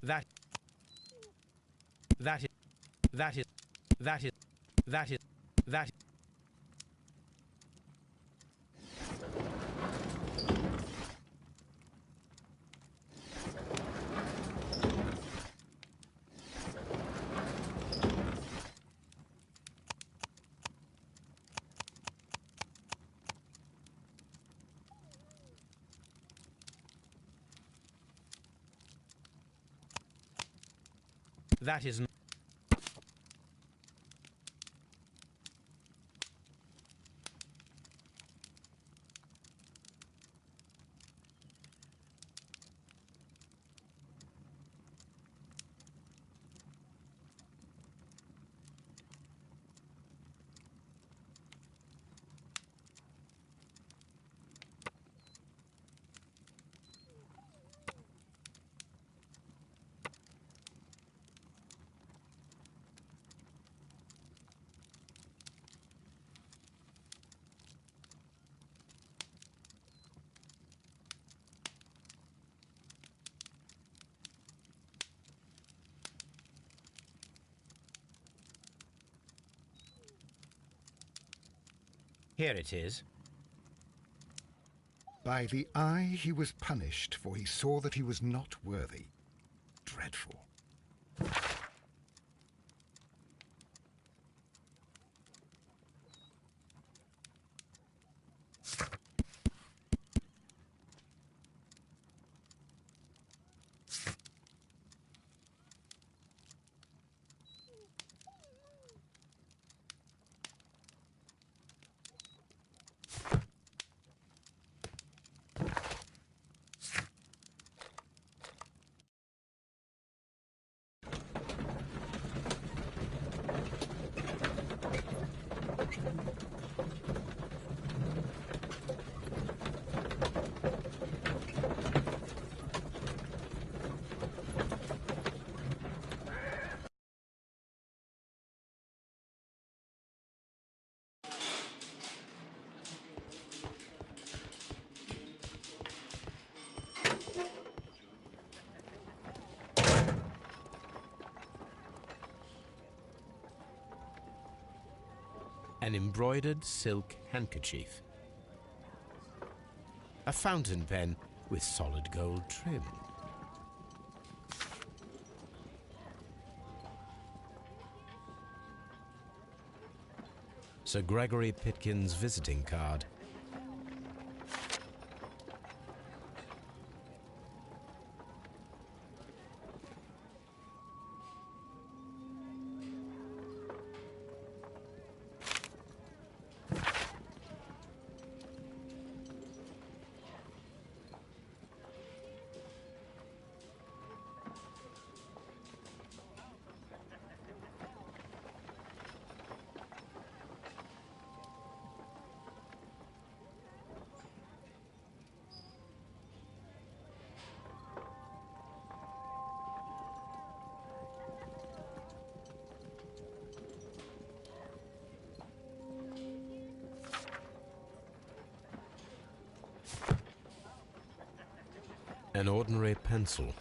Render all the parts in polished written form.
that that is that is that is that is that that is here it is. By the eye he was punished, for he saw that he was not worthy. Dreadful. An embroidered silk handkerchief. A fountain pen with solid gold trim. Sir Gregory Pitkin's visiting card. An ordinary pencil.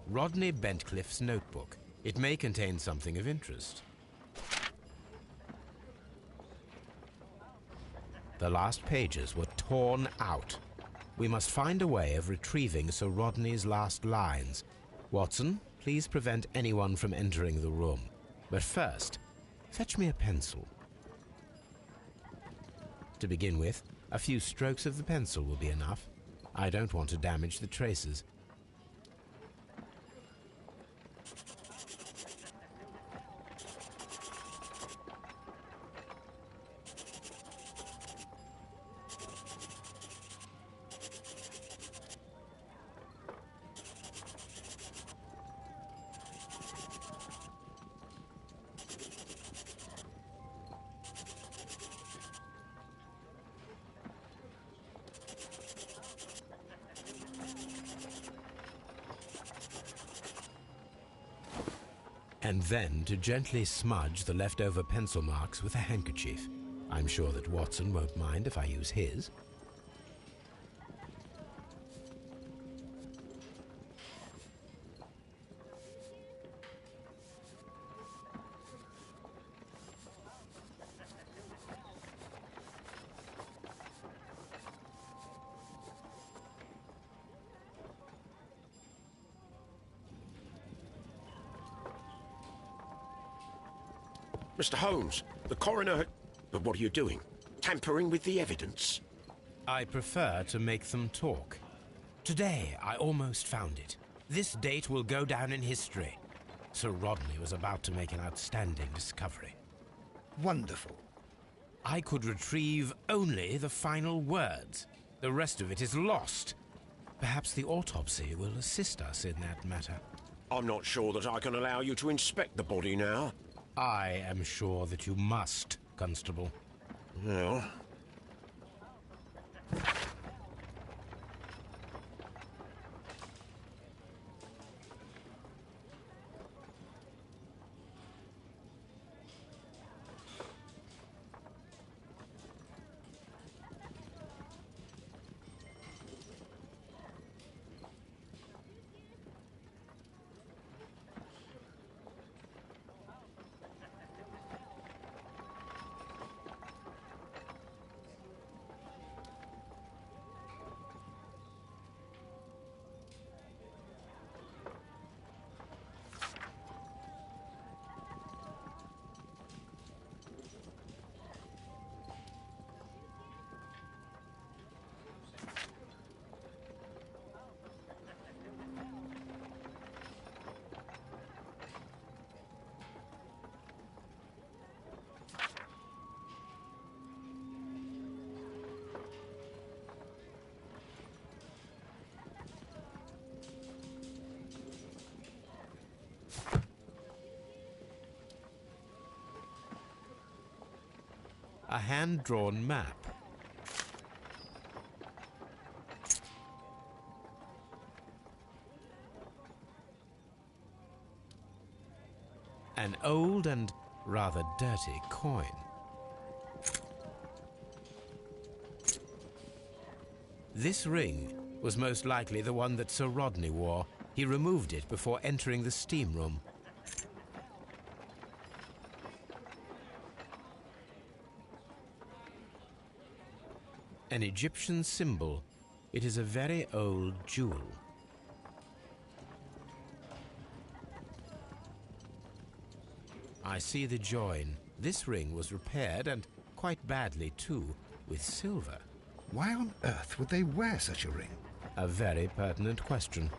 Rodney Bentcliffe's notebook. It may contain something of interest. The last pages were torn out. We must find a way of retrieving Sir Rodney's last lines. Watson, please prevent anyone from entering the room. But first, fetch me a pencil. To begin with, a few strokes of the pencil will be enough. I don't want to damage the traces. and then to gently smudge the leftover pencil marks with a handkerchief. I'm sure that Watson won't mind if I use his. Mr. Holmes, the coroner... But what are you doing? Tampering with the evidence? I prefer to make them talk. Today, I almost found it. This date will go down in history. Sir Rodney was about to make an outstanding discovery. Wonderful. I could retrieve only the final words. The rest of it is lost. Perhaps the autopsy will assist us in that matter. I'm not sure that I can allow you to inspect the body now. I am sure that you must, Constable. Well... A hand-drawn map. An old and rather dirty coin. This ring was most likely the one that Sir Rodney wore. He removed it before entering the steam room. An Egyptian symbol. It is a very old jewel. I see the join. This ring was repaired, and quite badly too, with silver. Why on earth would they wear such a ring? A very pertinent question.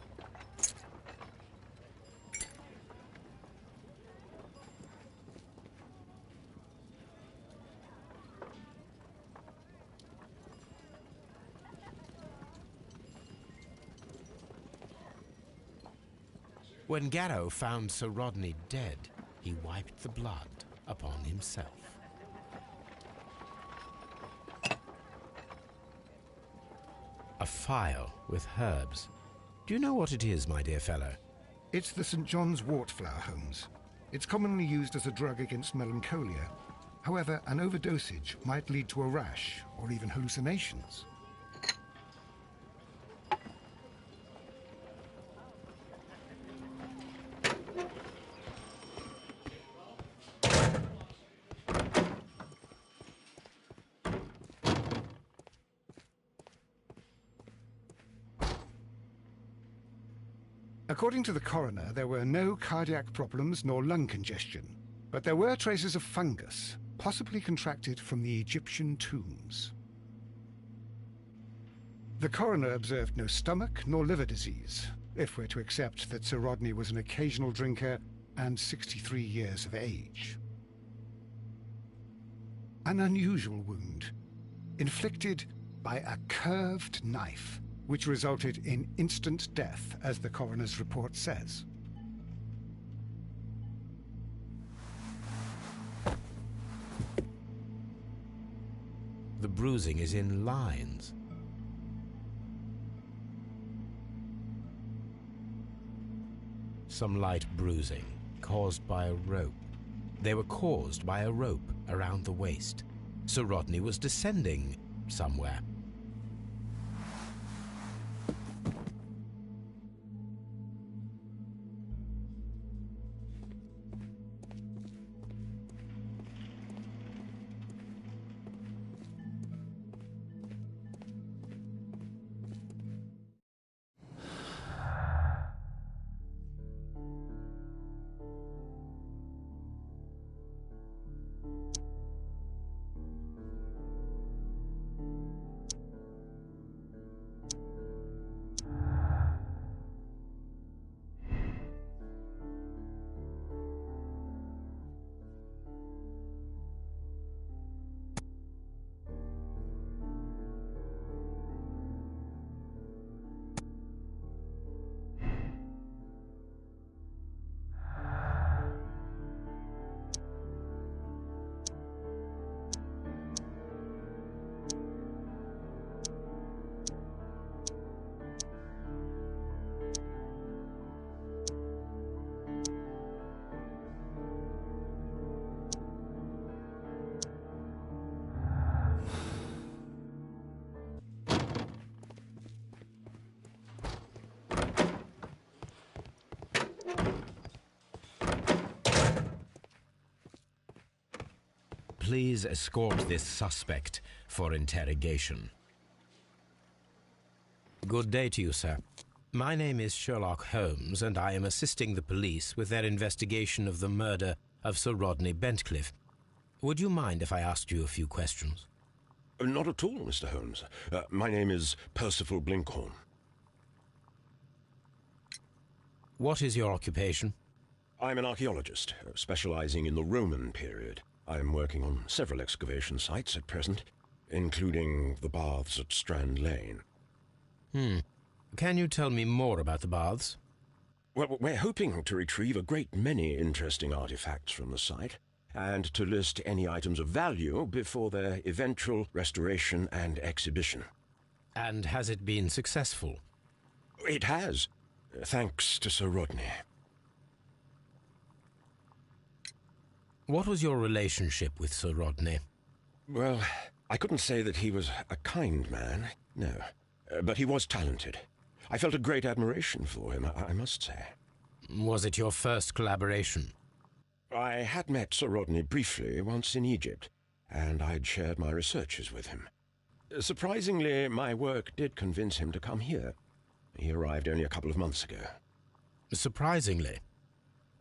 When Garrow found Sir Rodney dead, he wiped the blood upon himself. A phial with herbs. Do you know what it is, my dear fellow? It's the St. John's wort flower, Holmes. It's commonly used as a drug against melancholia. However, an overdosage might lead to a rash or even hallucinations. According to the coroner, there were no cardiac problems nor lung congestion, but there were traces of fungus, possibly contracted from the Egyptian tombs. The coroner observed no stomach nor liver disease, if we're to accept that Sir Rodney was an occasional drinker and 63 years of age. An unusual wound, inflicted by a curved knife, which resulted in instant death, as the coroner's report says. The bruising is in lines. Some light bruising. caused by a rope. They were caused by a rope around the waist. Sir Rodney was descending somewhere. Please escort this suspect for interrogation. Good day to you, sir. My name is Sherlock Holmes, and I am assisting the police with their investigation of the murder of Sir Rodney Bentcliffe. Would you mind if I asked you a few questions? Not at all, Mr. Holmes. My name is Percival Blinkhorn. What is your occupation? I'm an archaeologist, specializing in the Roman period. I'm working on several excavation sites at present, including the baths at Strand Lane. Can you tell me more about the baths? Well, we're hoping to retrieve a great many interesting artifacts from the site, and to list any items of value before their eventual restoration and exhibition. And has it been successful? It has, thanks to Sir Rodney. What was your relationship with Sir Rodney? Well, I couldn't say that he was a kind man, no. But he was talented. I felt a great admiration for him, I must say. Was it your first collaboration? I had met Sir Rodney briefly once in Egypt, and I'd shared my researches with him. Surprisingly, my work did convince him to come here. He arrived only a couple of months ago. Surprisingly?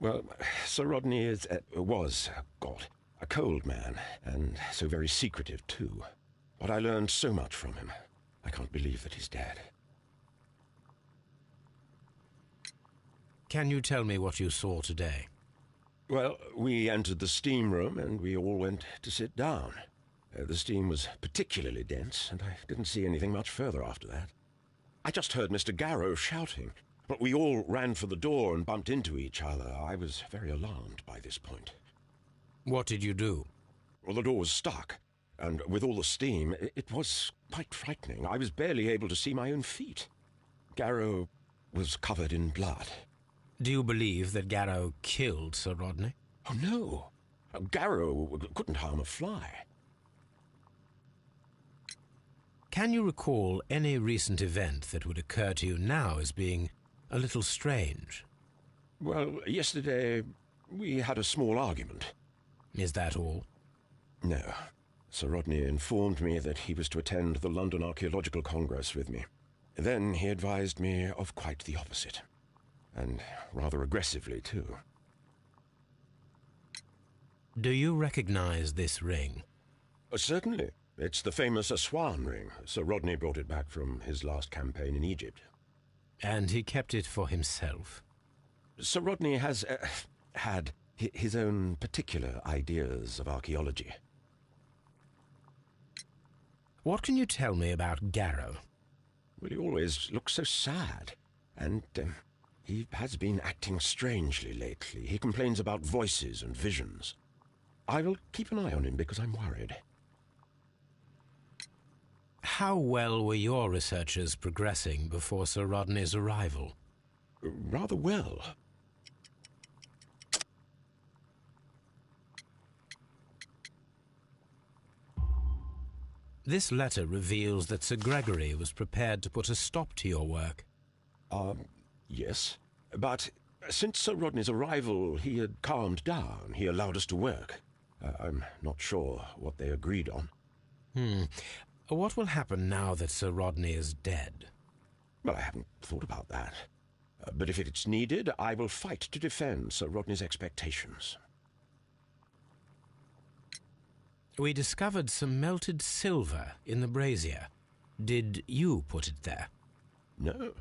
Well, Sir Rodney was a cold man, and so very secretive too. But I learned so much from him. I can't believe that he's dead. Can you tell me what you saw today? Well, we entered the steam room and we all went to sit down. The steam was particularly dense, and I didn't see anything much further after that. I just heard Mr. Garrow shouting, but we all ran for the door and bumped into each other. I was very alarmed by this point. What did you do? Well, the door was stuck, and with all the steam, it was quite frightening. I was barely able to see my own feet. Garrow was covered in blood. Do you believe that Garrow killed Sir Rodney? Oh, no. Garrow couldn't harm a fly. Can you recall any recent event that would occur to you now as being a little strange? Well, yesterday we had a small argument. Is that all? No. Sir Rodney informed me that he was to attend the London Archaeological Congress with me. Then he advised me of quite the opposite. And rather aggressively, too. Do you recognize this ring? Certainly. It's the famous Aswan ring. Sir Rodney brought it back from his last campaign in Egypt. And he kept it for himself? Sir Rodney has had his own particular ideas of archaeology. What can you tell me about Garrow? Well, he always looks so sad. And he has been acting strangely lately. He complains about voices and visions. I will keep an eye on him because I'm worried. How well were your researchers progressing before Sir Rodney's arrival? Rather well. This letter reveals that Sir Gregory was prepared to put a stop to your work. Yes. But since Sir Rodney's arrival, he had calmed down. He allowed us to work. I'm not sure what they agreed on. What will happen now that Sir Rodney is dead? Well, I haven't thought about that. But if it's needed, I will fight to defend Sir Rodney's expectations. We discovered some melted silver in the brazier. Did you put it there? No.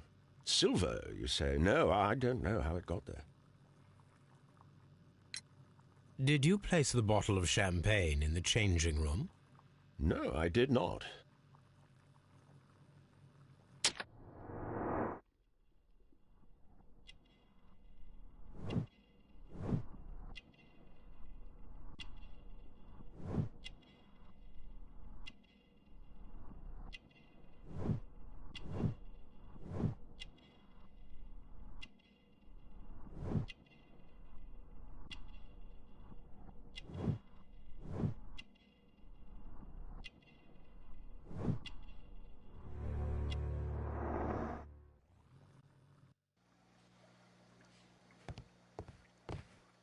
Silver, you say? No, I don't know how it got there. Did you place the bottle of champagne in the changing room? No, I did not.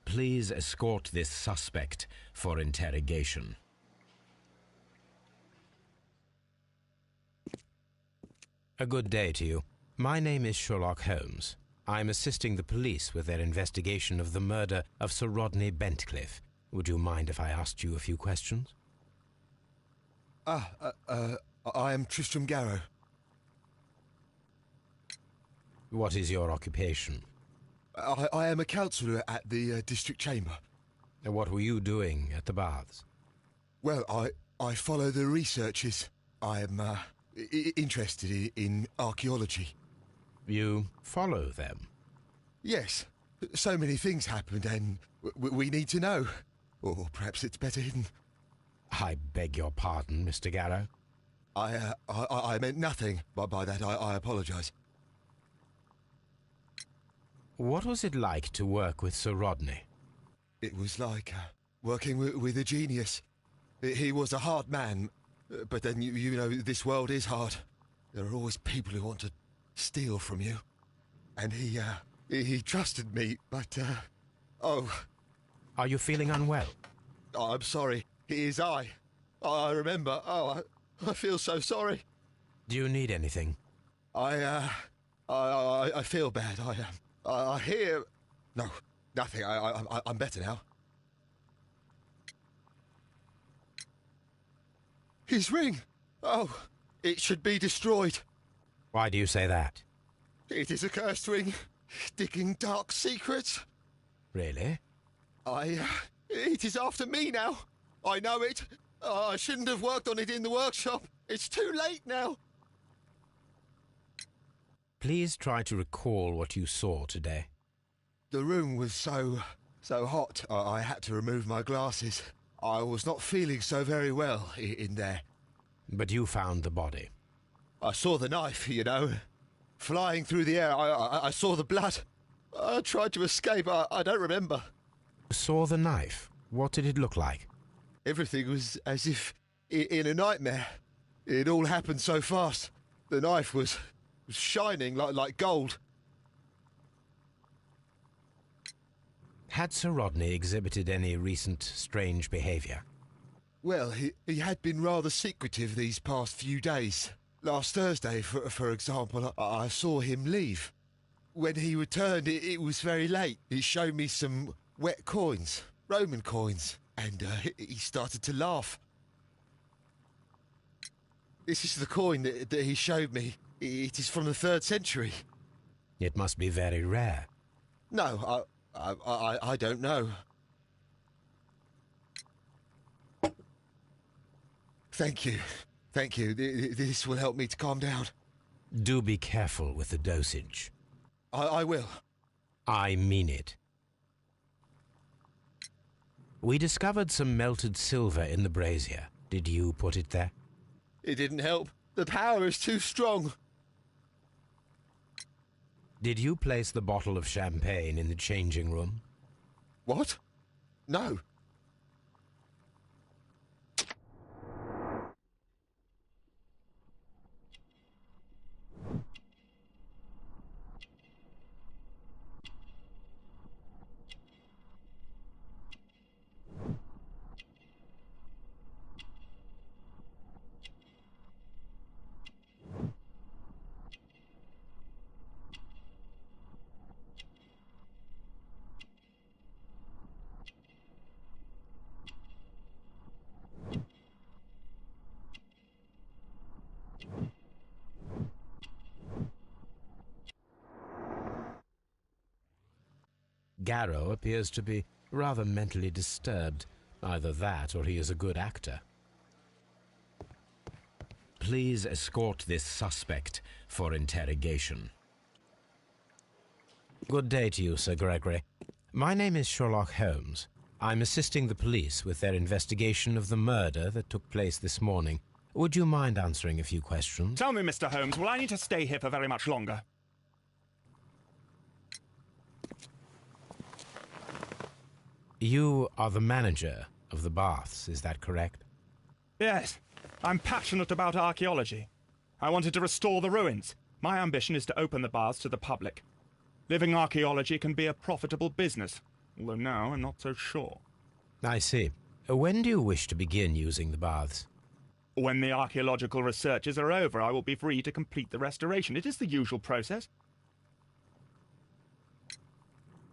Please escort this suspect for interrogation. A good day to you. My name is Sherlock Holmes. I'm assisting the police with their investigation of the murder of Sir Rodney Bentcliffe. Would you mind if I asked you a few questions? I am Tristram Garrow. What is your occupation? I am a counsellor at the district chamber. What were you doing at the baths? Well, I follow the researches. I am interested in archaeology. You follow them? Yes. So many things happened and we need to know. Or perhaps it's better hidden. I beg your pardon, Mr. Garrow. I meant nothing by that. I apologise. What was it like to work with Sir Rodney? It was like working with a genius. He was a hard man, but then, you know, this world is hard. There are always people who want to steal from you. And he trusted me, but, oh... Are you feeling unwell? Oh, I'm sorry. It is I. I remember. Oh, I feel so sorry. Do you need anything? I feel bad. I hear... No, nothing. I'm better now. His ring! Oh, it should be destroyed. Why do you say that? It is a cursed ring, digging dark secrets. Really? It is after me now. I know it. I shouldn't have worked on it in the workshop. It's too late now. Please try to recall what you saw today. The room was so hot, I had to remove my glasses. I was not feeling so very well in there. But you found the body. I saw the knife, you know, flying through the air. I saw the blood. I tried to escape. I don't remember. Saw the knife? What did it look like? Everything was as if in a nightmare. It all happened so fast. The knife was shining like gold. Had Sir Rodney exhibited any recent strange behaviour? Well, he had been rather secretive these past few days. Last Thursday, for example, I saw him leave. When he returned, it was very late. He showed me some wet coins, Roman coins, and he started to laugh. This is the coin that he showed me. It is from the 3rd century. It must be very rare. No, I don't know. Thank you. Thank you. This will help me to calm down. Do be careful with the dosage. I will. I mean it. We discovered some melted silver in the brazier. Did you put it there? It didn't help. The power is too strong. Did you place the bottle of champagne in the changing room? What? No. Garrow appears to be rather mentally disturbed. Either that or he is a good actor. Please escort this suspect for interrogation. Good day to you, Sir Gregory. My name is Sherlock Holmes. I'm assisting the police with their investigation of the murder that took place this morning. Would you mind answering a few questions? Tell me, Mr. Holmes, will I need to stay here for very much longer? You are the manager of the baths, is that correct? Yes. I'm passionate about archaeology. I wanted to restore the ruins. My ambition is to open the baths to the public. Living archaeology can be a profitable business, although now I'm not so sure. I see. When do you wish to begin using the baths? When the archaeological researches are over, I will be free to complete the restoration. It is the usual process.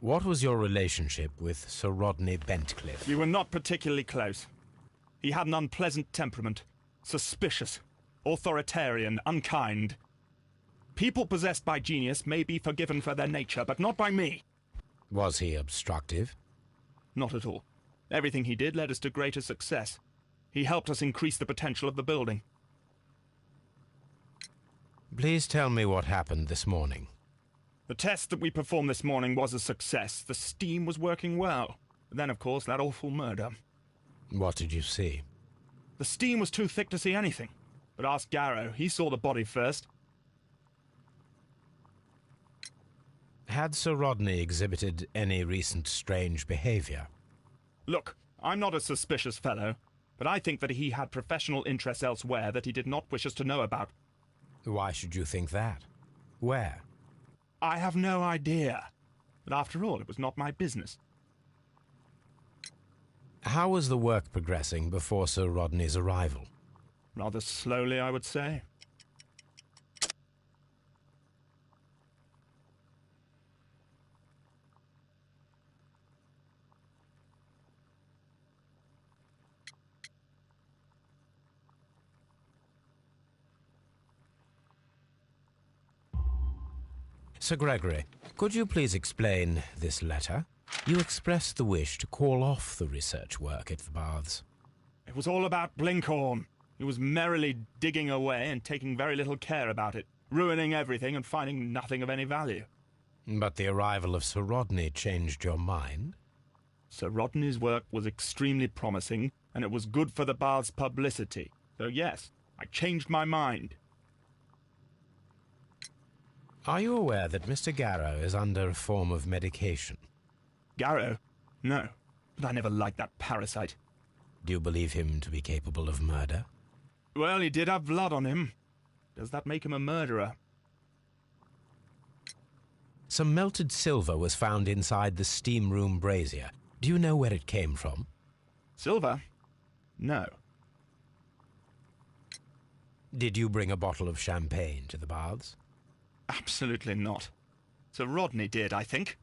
What was your relationship with Sir Rodney Bentcliffe? We were not particularly close. He had an unpleasant temperament. Suspicious, authoritarian, unkind. People possessed by genius may be forgiven for their nature, but not by me. Was he obstructive? Not at all. Everything he did led us to greater success. He helped us increase the potential of the building. Please tell me what happened this morning. The test that we performed this morning was a success. The steam was working well. But then, of course, that awful murder. What did you see? The steam was too thick to see anything. But ask Garrow. He saw the body first. Had Sir Rodney exhibited any recent strange behavior? Look, I'm not a suspicious fellow, but I think that he had professional interests elsewhere that he did not wish us to know about. Why should you think that? Where? I have no idea. But after all, it was not my business. How was the work progressing before Sir Rodney's arrival? Rather slowly, I would say. Sir Gregory, could you please explain this letter? You expressed the wish to call off the research work at the baths. It was all about Blinkhorn. He was merrily digging away and taking very little care about it, ruining everything and finding nothing of any value. But the arrival of Sir Rodney changed your mind? Sir Rodney's work was extremely promising, and it was good for the bath's publicity. So yes, I changed my mind. Are you aware that Mr. Garrow is under a form of medication? Garrow? No, but I never liked that parasite. Do you believe him to be capable of murder? Well, he did have blood on him. Does that make him a murderer? Some melted silver was found inside the steam room brazier. Do you know where it came from? Silver? No. Did you bring a bottle of champagne to the baths? Absolutely not. Sir Rodney did, I think.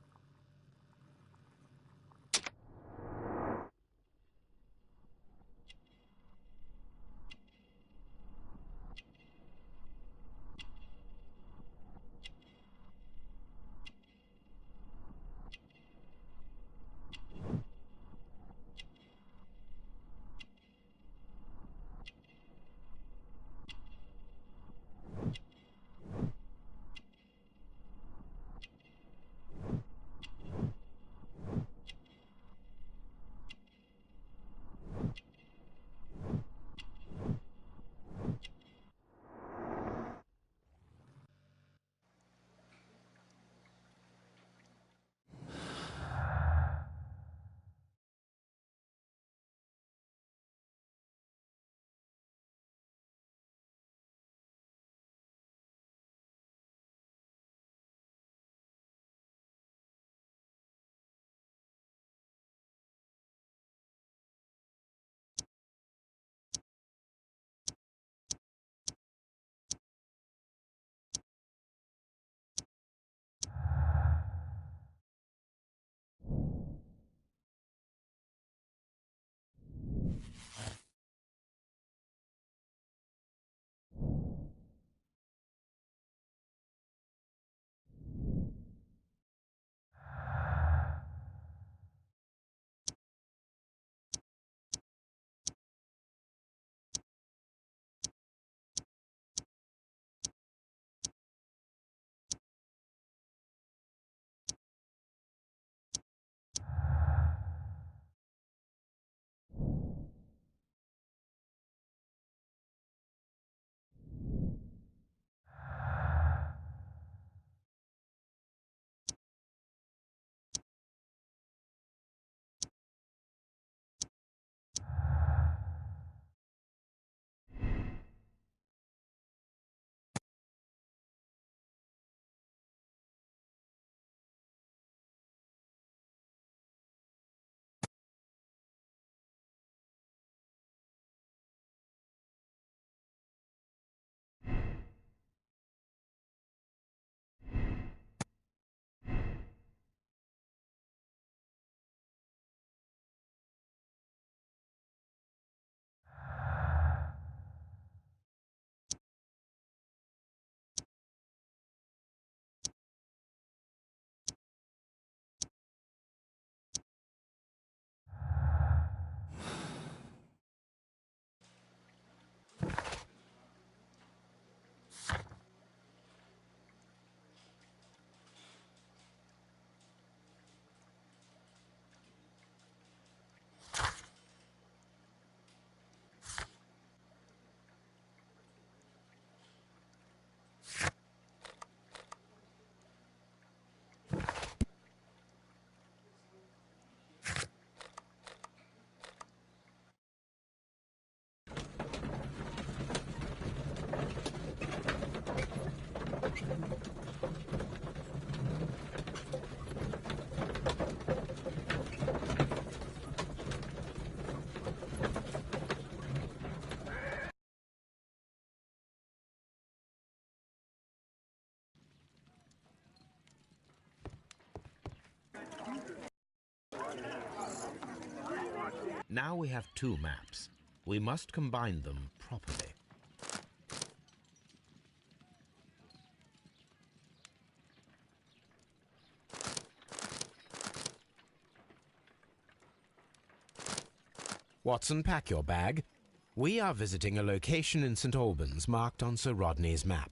Now we have two maps. We must combine them properly. Watson, pack your bag. We are visiting a location in St. Albans marked on Sir Rodney's map.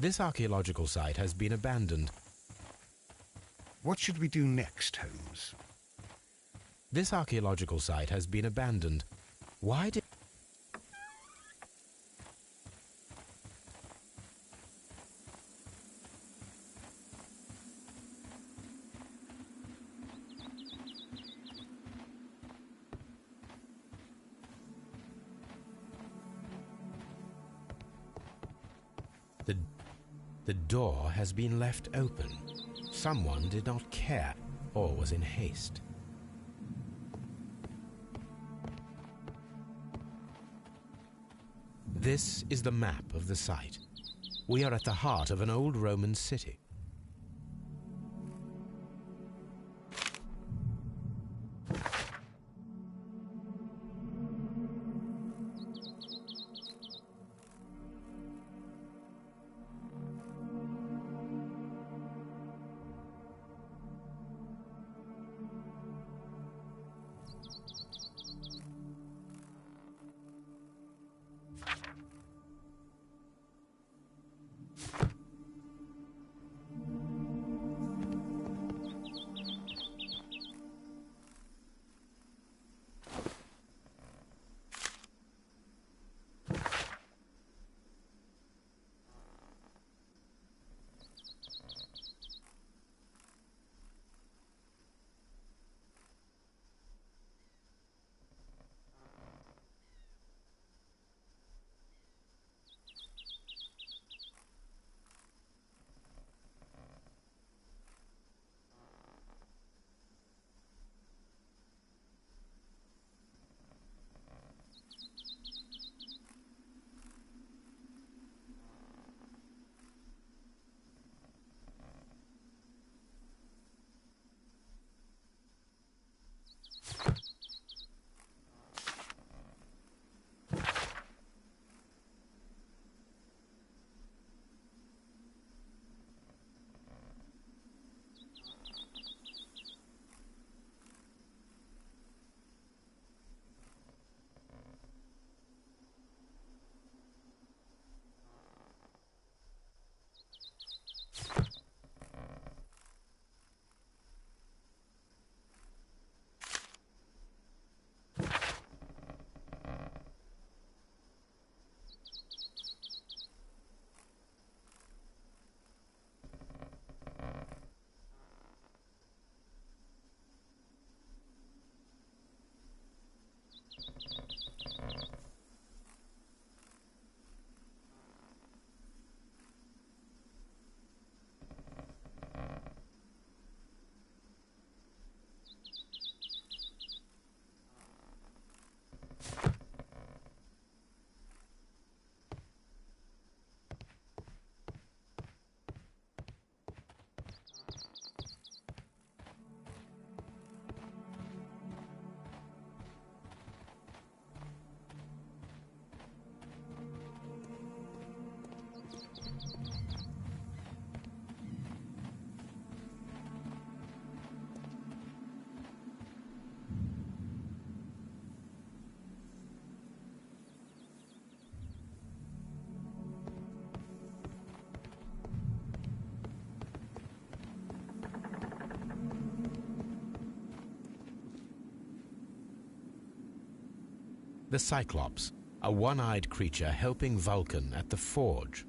This archaeological site has been abandoned. What should we do next, Holmes? This archaeological site has been abandoned. Why did... The door has been left open. Someone did not care or was in haste. This is the map of the site. We are at the heart of an old Roman city. The Cyclops, a one-eyed creature helping Vulcan at the forge.